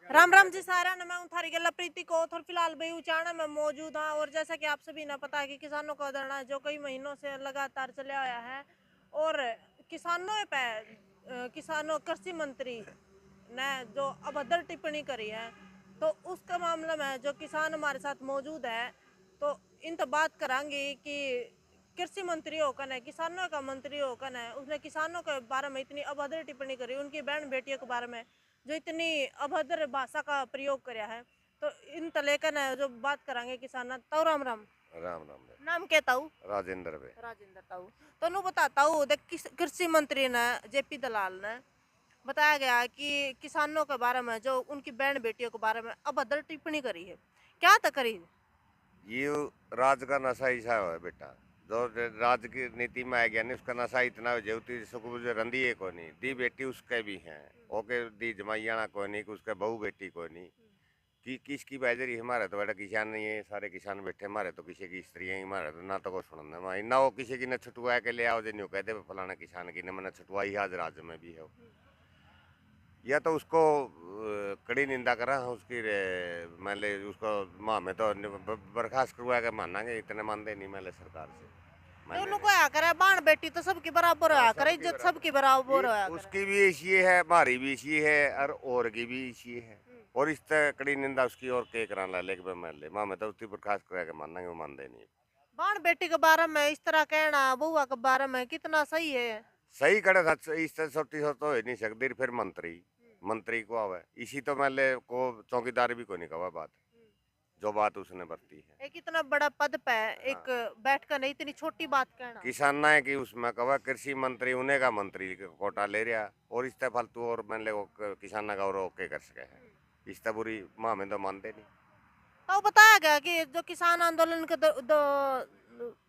राम राम जी सारा न, मैं हूँ थारी गला प्रीति को और फिलहाल भाई उचाना में मौजूद हाँ। और जैसा कि आप सभी ने पता है कि किसानों का धरना जो कई महीनों से लगातार चला आया है और किसानों पे किसानों कृषि मंत्री ने जो अभद्र टिप्पणी करी है, तो उसका मामला में जो किसान हमारे साथ मौजूद है, तो इन तो बात करांगे कि कृषि मंत्री होकर है, किसानों का मंत्री होकर है, उसने किसानों के बारे में इतनी अभद्र टिप्पणी करी, उनकी बहन बेटियों के बारे में जो इतनी अभद्र भाषा का प्रयोग कराया है, तो इन तलेकर है जो बात करांगे किसान। तो राम राम। राम राम रे। नाम कहता हूँ राजेंद्र बे। राजेंद्र ताऊ। तो नु बताता हूँ, कृषि मंत्री ने जेपी दलाल ने बताया गया कि किसानों के बारे में जो उनकी बहन बेटियों के बारे में अभद्र टिप्पणी करी है, क्या तक करी? ये राज का नशा ऐसा है बेटा, जो राज की नीति में आ गया नहीं, उसका नशा इतना हो जाती जो रंदी है को नहीं दी बेटी उसके भी हैं, ओके दी जमाइयाना को नहीं, उसके बहू बेटी को नहीं कि किसकी बैजरी हमारे तो बेटा किसान नहीं है, सारे किसान बैठे हमारे तो किसी की स्त्री है हमारे तो ना तो को सुनना मैं ना वो किसी की न छुटवा के ले आओ जो नहीं कहते फलाना किसान की न मैंने छुटवाई आज राज्य में भी है, या तो उसको कड़ी निंदा करा उसकी मैंने उसको माँ में तो बर्खास्त करवा के मानेंगे, इतने मानते नहीं मैंने सरकार से। तो उनको आ करे बाण बेटी तो सबकी बराबर हाँ, होया करे, इज्जत सबकी बराबर होया करे। उसकी भी इसी है, हमारी भी इसी है और की भी इसी है, और इस तरह कड़ी निंदा उसकी और के कराना लेके मान ले माँ में तो उसकी बर्खास्त करा के मानेंगे, वो मानते नहीं। बाण बेटी के बारे में इस तरह कहना बुआ के बारे में कितना सही है? सही करे था, इस तरह छोटी सो तो हो नहीं सकती, फिर मंत्री मंत्री को आवे इसी तो मैंने को चौकीदार भी को नहीं कहा बात, जो बात उसने बरती है। एक इतना बड़ा पद पे एक हाँ। बैठ कर नहीं इतनी छोटी बात कहना। किसान है कि उसमें कहा कृषि मंत्री उन्हें का मंत्री कोटा ले रहा और इस तरह फालतू और मैंने वो किसान का और ओके कर सके है, इस तरह बुरी माँ में तो मानते नहीं। तो बताया गया कि जो किसान आंदोलन के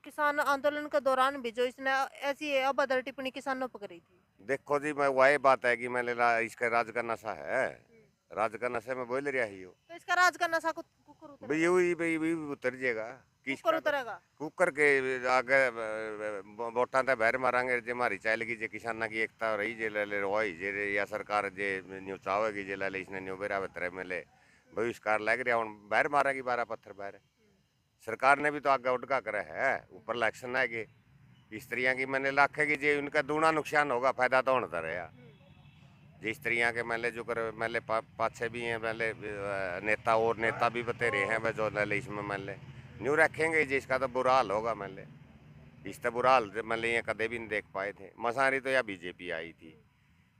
किसान आंदोलन के दौरान भी जो इसने ऐसी अभद्र टिप्पणी किसानों पर करी थी। देखो जी, मैं वही बात है कि मैंने इसका राज का नशा है, राज का नशे में बोल रहा ही हो, तो इसका राज का नशा कुकर भाई यही उतर जाएगा कुकर उतरेगा। कुकर के आगे वोटा ते बहर मारांगे जे मारी चालेगी जे किसान की एकता रही जे ले ले रोई जे या सरकार जे न्यू चाहेगी जे ले इसने न्यू बेरा बतरे मिले बहिष्कार लग रहा हूँ बहर मारेगी 12 पत्थर बहर, सरकार ने भी तो आगे उड़का करे है, ऊपर इलेक्शन आएगी स्त्रियां की मैंने लाखेगी जे उनका दूना नुकसान होगा, फायदा तो होता रहेगा जी स्त्रियां के मैंने जो कर मैंने पाछे भी हैं मैंने नेता और नेता भी बतेरे हैं वह जो ले इसमें मैंने न्यू रखेंगे जिसका तो बुरा हाल होगा, मैंने इस तो बुरा हाल मैंने ये कदे भी नहीं देख पाए थे, मसारी तो या बीजेपी आई थी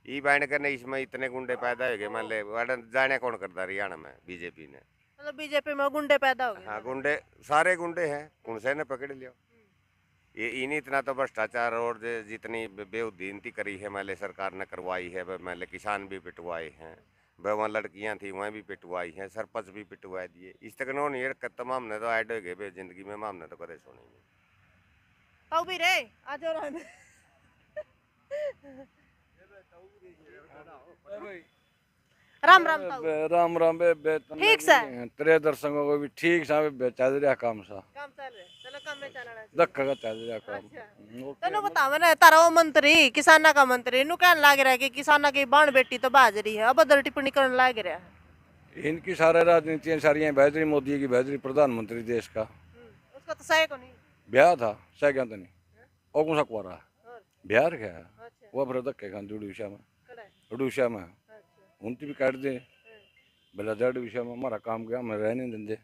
ई बैंड करने इसमें इतने गुंडे पैदा हो गए मैंने जाने कौन करता हरियाणा में बीजेपी ने, मतलब बीजेपी में गुंडे पैदा हो गए। हाँ गुंडे सारे गुंडे हैं, उनसे ने पकड़ लिया ये इन इतना तो भ्रष्टाचार और जितनी बेउद्दीनती करी है मैंने सरकार ने करवाई है, मैंने किसान भी पिटवाए हैं, वहाँ लड़कियां थी वहाँ भी पिटवाई हैं, सरपंच भी पिटवा दिए, इस तक नो नहीं तमाम ने तो ऐड हो गए जिंदगी में मामने तो करे सुनी ताऊ भी रे आज और राम राम ताऊ। राम राम बे ठीक से तेरे दर्शकों को भी ठीक सा बे चल रहा काम सा काम चल रहे, चलो काम में चलना चाहिए। धक्का का चल रहा काम। तनु बता मैंने तारा वो मंत्री किसाना का मंत्री नु कहने लाग रहा है कि किसाना की बाण बेटी तो बाजरी है, अभद्र टिप्पणी करने लाग रहा है। इनकी सारे राजनीतियां सारी बेहतरी मोदी की बेहतरी प्रधानमंत्री देश का उसका तो सही को नहीं ब्याह था सह क्या तो नहीं और कौन सा कुआरा बिहार क्या है अच्छा वो फिर धक्के खान उड़ीसा में कड़ा उड़ीसा में अच्छा उनकी भी काट दे भला जड़ विषय में हमारा काम गया हमें रहने देंगे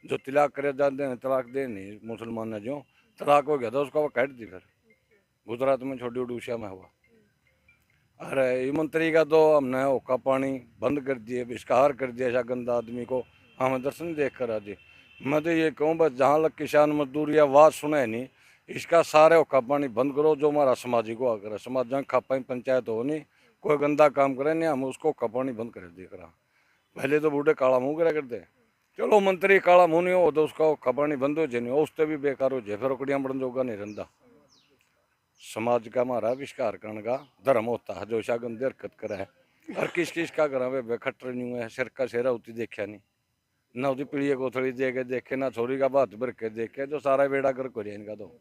जो तिलाक करे जाते हैं तलाक दे नहीं मुसलमान ने जो तलाक हो गया था उसका वो काट दी फिर गुजरात में छोटी उड़ीसा में हुआ। अरे ये मंत्री का तो हमने ओका पानी बंद कर दिए बहिष्कार कर दिया ऐसा गंदा आदमी को हमें दर्शन देख कर आज मैं तो ये कहूँ बस जहाँ लग किसान मजदूर या आवाज़ सुने नहीं इसका सारे ओका पानी बंद करो, जो हमारा समाजी को आकर समाज जहाँ खापाई पंचायत हो नहीं कोई गंदा काम करे नहीं हम उसको ओका पानी बंद कर देख रहा, पहले तो बूढ़े काला मुँह करा करते चलो मंत्री काला मुँह नहीं हो तो उसका ओका पानी बंद हो जाए नहीं उससे भी बेकार हो जाए फिर उकड़ियाँ बढ़न जोगा नहीं रहता। समाज का हमारा विष्कार करने का धर्म होता है जो ऐसा गंदे हरकत करा है और किस किस का करा वे खट्टर नहीं हुए सिर का सेरा होती देखा नहीं ना उसकी पीढ़ी को थोड़ी दे के देखे ना छोरी का बात भर के देखे जो सारा बेड़ा कर को इनका तो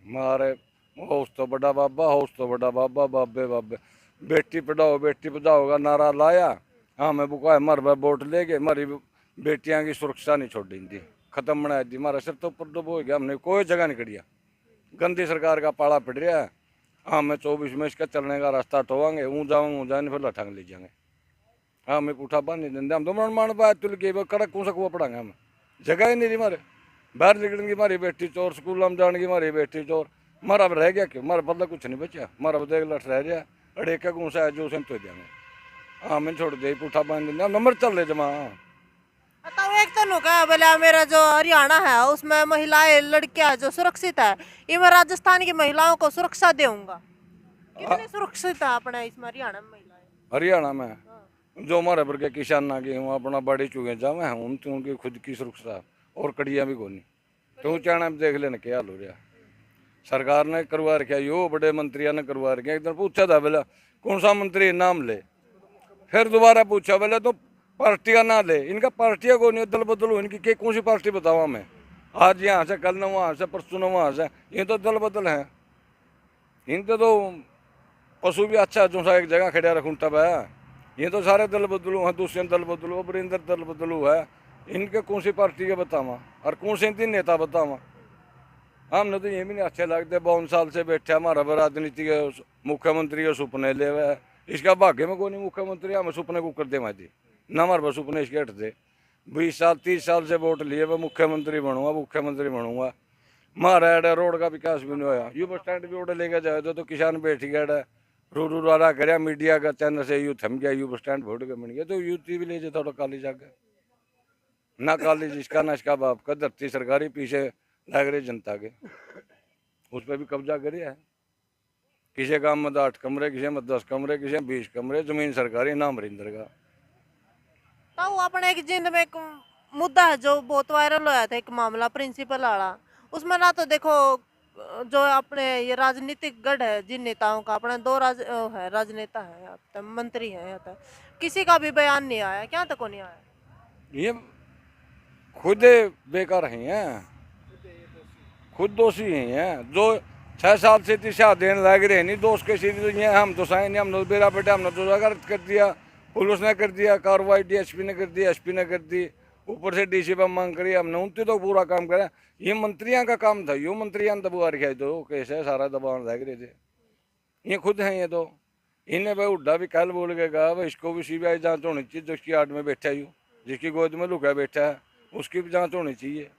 मारे हो तो बड़ा बाबा हो तो बड़ा बाबा बाबे बाबे बेटी पढ़ाओ का नारा लाया। हाँ मैं बुका हमारे वोट ले गए, हमारी बेटियां की सुरक्षा नहीं छोड़ दी, खत्म बना दी, हमारा सिर तो ऊपर डुब हो गया, हमने कोई जगह नहीं करिया। गंदी सरकार का पाला पड़ रहा है। हाँ मैं 24 में इसका चलने का रास्ता टोवांगे, ऊँ जाए फिर लठंग ले जाएंगे। हाँ मैं पूठा बांध नहीं देंगे, हम तो मन मान पाए तुल के कड़क कौन सा कुआ पढ़ाएंगे, हम जगह ही नहीं रही हमारे। बाहर निकलेंगे हमारी बेटी चोर, स्कूल में जाने की हमारी बेटी चोर, हमारा अब रह गया क्यों, हमारा बदला कुछ नहीं बचा, हमारा अब देख लठ रह गया, अड़े क्या कौन सा है जो उसे तो देंगे। हाँ मैं छोड़ दे पूठा बांध देंगे, नंबर चल रहे जमा। तो एक तो नुका बोला मेरा जो हरियाणा है उसमें महिलाएं लड़कियां जो सुरक्षित है, ये मैं राजस्थान की महिलाओं को सुरक्षा दूंगा। कितनी सुरक्षित है अपने इसमें हरियाणा में महिलाएं? हरियाणा में जो हमारे पर के किसान ना गए वहाँ अपना बड़ी चुके जावे हैं, उनकी खुद की सुरक्षा और कड़िया भी कोनी। तो चाणा में देख लेना क्या हाल हो रहा, सरकार ने करवा रखा, यो बड़े मंत्रियों ने करवा रखा। एक दिन पूछा था बोला कौन सा मंत्री नाम ले, फिर दोबारा पूछा बोले तो पार्टी का ना ले, इनका पार्टियाँ को नहीं, दल बदल हो इनकी, के कौन सी पार्टी बतावा मैं, आज यहाँ से कल न वहाँ से परसों न वहाँ से, ये तो दल बदल है। इनसे तो पशु भी अच्छा जो सा एक जगह खड़ा रखूँ तब है, ये तो सारे दल बदलू हैं, दूसरे दल बदलू, बरिंदर दल बदलू है, इनके कौन सी पार्टी के बतावा और कौन से तीन नेता बतावा। हमने तो ये भी नहीं अच्छे लगते, 52 साल से बैठे हमारा राजनीति के मुख्यमंत्री के सपने ले हुए, इसका भाग्य में कोई नहीं मुख्यमंत्री, हमें सपने को कर दे माती ना, हमारे पास सपने इसके हटते। 20 साल 30 साल से वोट लिए वह मुख्यमंत्री बनूंगा, हमारा एडा रोड का विकास भी नहीं होया, यू बस स्टैंड भी ऑर्डर लेके जाए तो किसान बैठ गया, रू वाला कराया मीडिया का चैनल से यू थम गया, यू बस स्टैंड वोट के बन गया, तो यूती भी ले जाए थोड़ा कॉलेज आगे ना, कॉलेज इसका ना इसका बाप का, धरती सरकारी पीछे लग रही जनता के, उस पर भी कब्जा करे है। किसी गांव में 8 कमरे, किसी में 10 कमरे, किसी में 20 कमरे, जमीन सरकारी नाम रिंदर का। तो वो अपने एक जिंद में एक मुद्दा है जो बहुत वायरल होया था, एक मामला प्रिंसिपल वाला, उसमें ना तो देखो जो अपने ये राजनीतिक गढ़ है जिन नेताओं का, अपने 2 राजनेता है यहाँ पे, मंत्री है यहाँ पे, किसी का भी बयान नहीं आया, क्या तक नहीं आया। ये खुद बेकार हैं, खुद दोषी हैं, जो 6 साल से दिशा देने लग रहे नहीं दोष के सीधे, तो हम तो साइन हम तो बेरा बेटा हमने तो अगर कर दिया, पुलिस ने कर दिया कार्रवाई, डीएसपी ने कर दी, एसपी ने कर दी, ऊपर से डीसी पर मांग करी, हमने उनसे तो पूरा काम करा। ये मंत्रियों का काम था, यो मंत्रियों ने दबा रखा, तो कैसे सारा दबाव लग रहे थे, ये खुद हैं ये तो। इन्हें भाई उड्डा भी कल बोल के कहा भाई इसको भी सीबीआई जांच होनी चाहिए, जो इसकी आड़ में बैठा है, जिसकी गोद में लुका बैठा है उसकी भी जांच होनी चाहिए।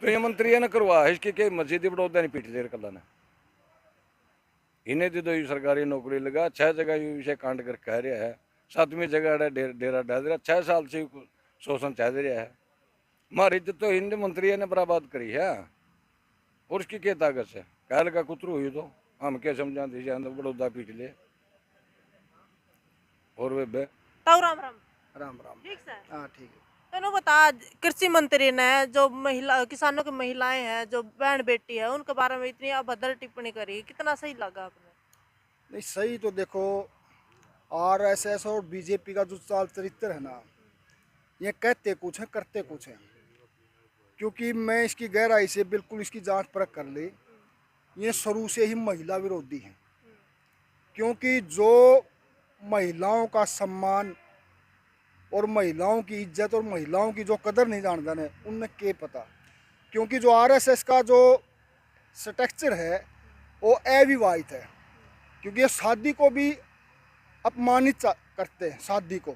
तो ये मंत्रियों ने करवा, इसकी के मस्जिद बड़ौदा नहीं पीट ले कला ने, इन्हें तो ये सरकारी नौकरी लगा, 6 जगह ये विषय कांड कर कह रहा है, 7वीं जगह डेरा डाल रहा, 6 साल से शोषण चाह रहा है। हमारी इज्जत तो हिंद मंत्रियों ने बर्बाद करी है, और उसकी क्या ताकत से काल का कुतरू हुई, तो हम क्या समझा बड़ौदा पीट ले और वे तो राम राम राम राम। ठीक है। हाँ ठीक है। तो बता, कृषि मंत्री ने जो महिला किसानों की महिलाएं हैं जो बहन बेटी है उनके बारे में इतनी अभद्र टिप्पणी करी, कितना सही लगा आपने? नहीं सही तो देखो, आरएसएस और बीजेपी का जो चाल चरित्र है ना, ये कहते कुछ है करते कुछ है। क्योंकि मैं इसकी गहराई से बिल्कुल इसकी जांच परख कर ली, ये शुरू से ही महिला विरोधी हैं। क्योंकि जो महिलाओं का सम्मान और महिलाओं की इज्जत और महिलाओं की जो कदर नहीं जानता है उनने के पता। क्योंकि जो आरएसएस का जो स्ट्रक्चर है वो अविवाहित है, क्योंकि ये शादी को भी अपमानित करते हैं शादी को।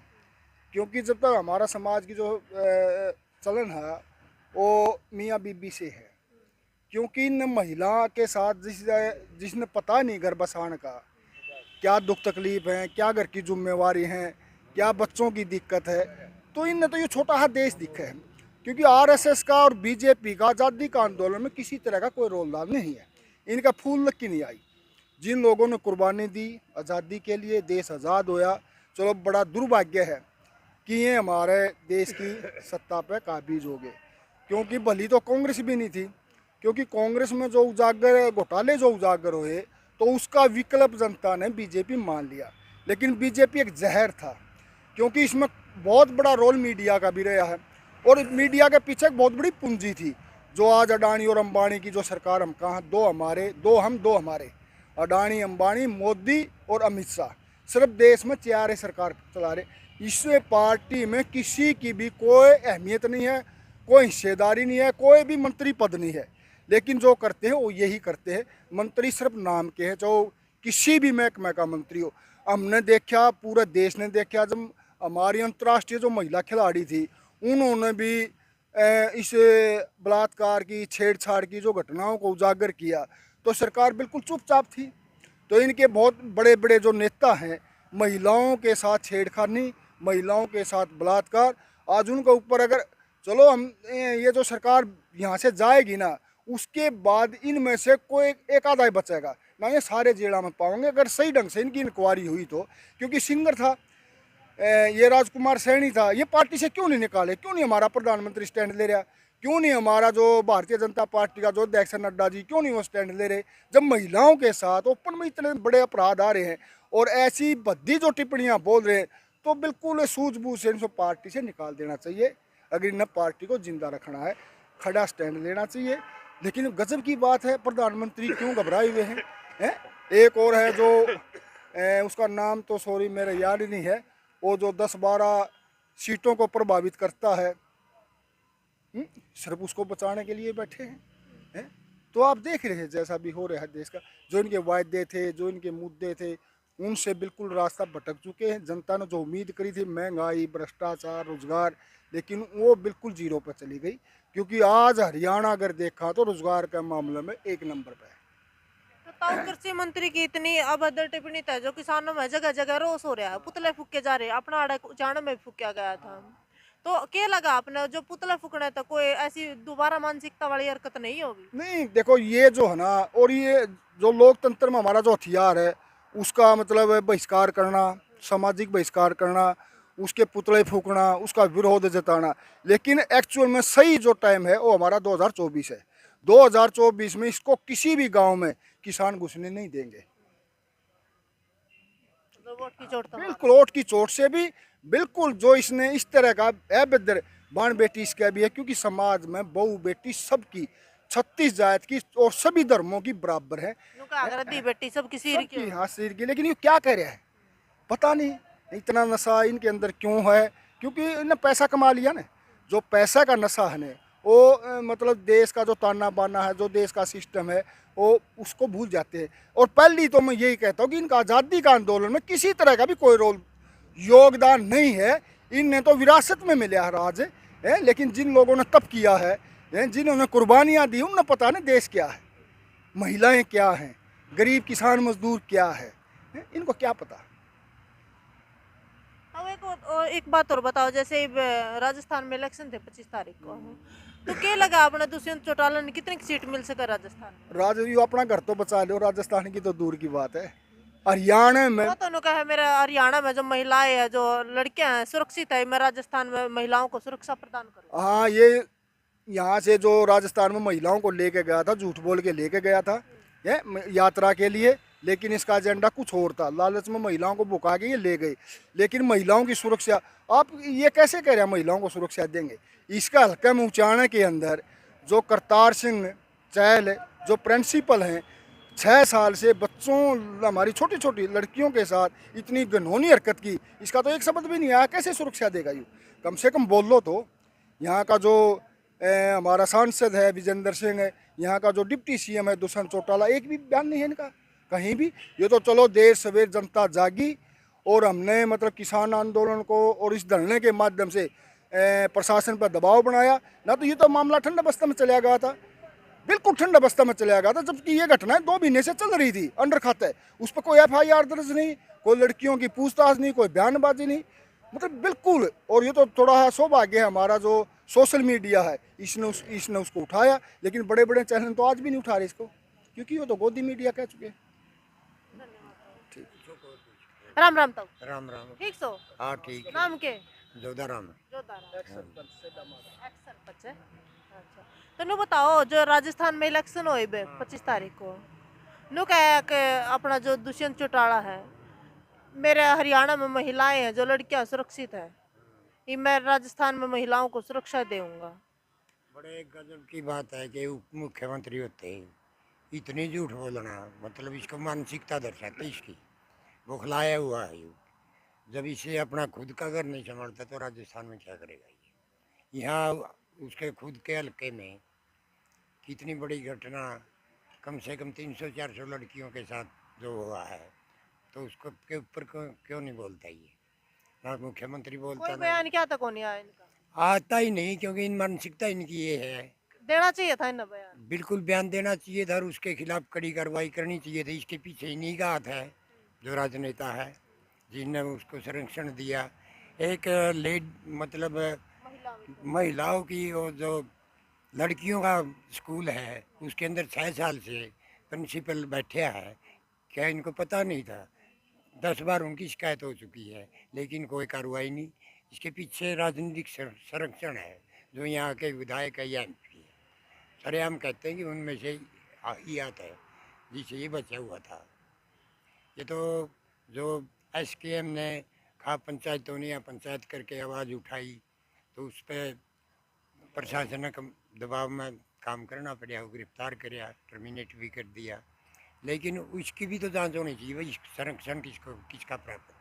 क्योंकि जब तक हमारा समाज की जो चलन है वो मियाँ बीबी से है। क्योंकि इन महिला के साथ जिसने पता नहीं घर बसाने का क्या दुख तकलीफ है, क्या घर की जिम्मेवारी है, क्या बच्चों की दिक्कत है, तो इनने तो ये छोटा सा देश दिखा है। क्योंकि आरएसएस का और बीजेपी का आज़ादी का आंदोलन में किसी तरह का कोई रोलदार नहीं है, इनका फूल लग की नहीं आई। जिन लोगों ने कुर्बानी दी आज़ादी के लिए, देश आज़ाद होया, चलो बड़ा दुर्भाग्य है कि ये हमारे देश की सत्ता पर काबिज हो गए। क्योंकि भली तो कांग्रेस भी नहीं थी, क्योंकि कांग्रेस में जो उजागर घोटाले जो उजागर हुए तो उसका विकल्प जनता ने बीजेपी मान लिया। लेकिन बीजेपी एक जहर था, क्योंकि इसमें बहुत बड़ा रोल मीडिया का भी रहा है, और मीडिया के पीछे एक बहुत बड़ी पूंजी थी। जो आज अडानी और अंबानी की जो सरकार, हम कहाँ दो हम दो हमारे, अडानी अंबानी मोदी और अमित शाह, सिर्फ देश में चार सरकार चला रहे। इससे पार्टी में किसी की भी कोई अहमियत नहीं है, कोई हिस्सेदारी नहीं है, कोई भी मंत्री पद नहीं है। लेकिन जो करते हैं वो यही करते हैं, मंत्री सिर्फ नाम के हैं, चाहे किसी भी महकमे का मंत्री हो। हमने देखा, पूरे देश ने देखा, जब हमारी अंतर्राष्ट्रीय जो महिला खिलाड़ी थी उन्होंने भी इस बलात्कार की, छेड़छाड़ की जो घटनाओं को उजागर किया, तो सरकार बिल्कुल चुपचाप थी। तो इनके बहुत बड़े बड़े जो नेता हैं, महिलाओं के साथ छेड़खानी, महिलाओं के साथ बलात्कार, आज उनके ऊपर अगर चलो हम ये जो सरकार यहाँ से जाएगी ना, उसके बाद इनमें से कोई एक आधा ही बचेगा ना, ये सारे जेड़ा में पाओगे अगर सही ढंग से इनकी इंक्वायरी हुई तो। क्योंकि सिंगर था ये राजकुमार सैनी था, ये पार्टी से क्यों नहीं निकाले? क्यों नहीं हमारा प्रधानमंत्री स्टैंड ले रहा? क्यों नहीं हमारा जो भारतीय जनता पार्टी का जो अध्यक्ष नड्डा जी, क्यों नहीं वो स्टैंड ले रहे? जब महिलाओं के साथ ओपन में इतने बड़े अपराध आ रहे हैं और ऐसी भद्दी जो टिप्पणियां बोल रहे हैं, तो बिल्कुल सूझबूझ से इनको पार्टी से निकाल देना चाहिए। अगर इन पार्टी को जिंदा रखना है, खड़ा स्टैंड लेना चाहिए। लेकिन गजब की बात है, प्रधानमंत्री क्यों घबराए हुए हैं? एक और है जो उसका नाम तो सॉरी मेरे याद ही नहीं है, वो जो 10-12 सीटों को प्रभावित करता है, सिर्फ उसको बचाने के लिए बैठे हैं। तो आप देख रहे हैं जैसा भी हो रहा है देश का, जो इनके वायदे थे, जो इनके मुद्दे थे, उनसे बिल्कुल रास्ता भटक चुके हैं। जनता ने जो उम्मीद करी थी, महंगाई, भ्रष्टाचार, रोजगार, लेकिन वो बिल्कुल जीरो पर चली गई। क्योंकि आज हरियाणा अगर देखा तो रोजगार के मामले में 1 नंबर पे है। तो कृषि मंत्री की इतनी अभद्र टिप्पणी था, जो किसानों में जगह जगह रोष हो रहा है, पुतले फूके जा रहे हैं, अपना आड़े उचाण में फूका गया था। तो क्या लगा आपने, जो पुतले फूकने तो कोई ऐसी दोबारा मानसिकता वाली हरकत नहीं होगी? नहीं, देखो ये जो है ना, और ये जो लोकतंत्र में हमारा जो हथियार है, उसका मतलब बहिष्कार करना, सामाजिक बहिष्कार करना, उसके पुतले फूकना, उसका विरोध जताना। लेकिन एक्चुअल में सही जो टाइम है वो हमारा 2024 है। 2024 में इसको किसी भी गांव में किसान घुसने नहीं देंगे। तो वोट की चोट तो बिल्कुल वोट की चोट से भी, बिल्कुल जो इसने इस तरह का अभद्र बाण बेटी इसका भी है। क्योंकि समाज में बहू बेटी सबकी, 36 जात की और सभी धर्मों की बराबर है। दी बेटी सब किसी सबकी, हाँ, सिर की। लेकिन ये क्या कह रहा है पता नहीं, इतना नशा इनके अंदर क्यों है? क्योंकि इन्हें पैसा कमा लिया ना। जो पैसा का नशा है ना, वो मतलब देश का जो ताना बाना है, जो देश का सिस्टम है, वो उसको भूल जाते हैं। और पहली तो मैं यही कहता हूँ कि इनका आज़ादी का आंदोलन में किसी तरह का भी कोई रोल योगदान नहीं है। इनने तो विरासत में मिला है राज है, लेकिन जिन लोगों ने तप किया है, जिन्होंने कुर्बानियाँ दी, उन्हें पता नहीं देश क्या है, महिलाएं क्या हैं, गरीब किसान मजदूर क्या है, इनको क्या पता। अब एक बात और बताओ, जैसे राजस्थान में इलेक्शन थे 25 तारीख को, तो क्या लगा आपने दुष्यंत चौटाला ने कितनी सीट मिल सके राजस्थान? यू अपना घर तो बचा लो, राजस्थान की तो दूर की बात है। हरियाणा में तो कहा मेरा हरियाणा में जो महिलाएं हैं, जो लड़कियां हैं, सुरक्षित है, मैं राजस्थान में महिलाओं को सुरक्षा प्रदान करूं। हाँ, ये यहाँ से जो राजस्थान में महिलाओं को लेके गया था, झूठ बोल के लेके गया था ये यात्रा के लिए, लेकिन इसका एजेंडा कुछ और था। लालच में महिलाओं को बुका के ये ले गए। लेकिन महिलाओं की सुरक्षा, आप ये कैसे कह रहे हैं महिलाओं को सुरक्षा देंगे? इसका हल्का में उचाने के अंदर जो करतार सिंह चहल जो प्रिंसिपल हैं, 6 साल से बच्चों, हमारी छोटी छोटी लड़कियों के साथ इतनी घिनौनी हरकत की, इसका तो एक शब्द भी नहीं आया। कैसे सुरक्षा देगा यूँ? कम से कम बोल लो तो। यहाँ का जो हमारा सांसद है विजेंद्र सिंह है, यहाँ का जो डिप्टी सीएम है दुष्यंत चौटाला, एक भी बयान नहीं है इनका कहीं भी। ये तो चलो देर सवेर जनता जागी और हमने मतलब किसान आंदोलन को और इस धरने के माध्यम से प्रशासन पर दबाव बनाया ना, तो ये तो मामला ठंडा बस्ता में चला गया था, बिल्कुल ठंडा बस्ता में चला गया था। जबकि ये घटना 2 महीने से चल रही थी अंडर खाते, उस पर कोई FIR दर्ज नहीं, कोई लड़कियों की पूछताछ नहीं, कोई बयानबाजी नहीं, मतलब बिल्कुल। और ये तो थोड़ा सौभाग्य है हमारा जो सोशल मीडिया है, इसने उसको उठाया। लेकिन बड़े बड़े चैनल तो आज भी नहीं उठा रहे इसको, क्योंकि वो तो गोदी मीडिया कह चुके हैं। राम राम तब राम राम। ठीक सो? हाँ ठीक। नाम के? जोधाराम। अच्छा, तो नु बताओ, जो राजस्थान में इलेक्शन हुए 25 तारीख को, नु कहा कि अपना जो दुष्यंत चौटाला है, मेरे हरियाणा में महिलाएं हैं, जो लड़कियां सुरक्षित है, ये मैं राजस्थान में महिलाओं को सुरक्षा दूंगा। बड़े गजब की बात है कि उप मुख्यमंत्री होते हैं इतनी झूठ बोलना, मतलब इसको मानसिकता दर्शाती इसकी। बौखलाया हुआ है ये। जब इसे अपना खुद का घर नहीं संभालता तो राजस्थान में क्या करेगा ये। यहाँ उसके खुद के हल्के में कितनी बड़ी घटना, कम से कम 300-400 लड़कियों के साथ जो हुआ है, तो उसको के ऊपर क्यों नहीं बोलता ये। ना मुख्यमंत्री बोलता, कोई ना बयान क्या तक नहीं आया इनका। आता ही नहीं, क्योंकि इन मानसिकता इनकी ये है। देना चाहिए था इन्हें बयान। बिल्कुल बयान देना चाहिए था और उसके खिलाफ कड़ी कार्रवाई करनी चाहिए थी। इसके पीछे इन्हीं का हाथ है, जो राजनेता है जिनने उसको संरक्षण दिया। एक मतलब महिलाओं की वो जो लड़कियों का स्कूल है, उसके अंदर 6 साल से प्रिंसिपल बैठे है। क्या इनको पता नहीं था? 10 बार उनकी शिकायत हो चुकी है, लेकिन कोई कार्रवाई नहीं। इसके पीछे राजनीतिक संरक्षण है, जो यहाँ के विधायक है या MP है। सरेआम कहते हैं कि उनमें से ही आता है जिससे ये बचा हुआ था। ये तो जो SKM ने खाप पंचायतों ने या पंचायत करके आवाज़ उठाई, तो उस पर प्रशासनिक दबाव में काम करना पड़ा, वो गिरफ्तार कराया, टर्मिनेट भी कर दिया। लेकिन उसकी भी तो जांच होनी चाहिए भाई, संरक्षण किसका प्राप्त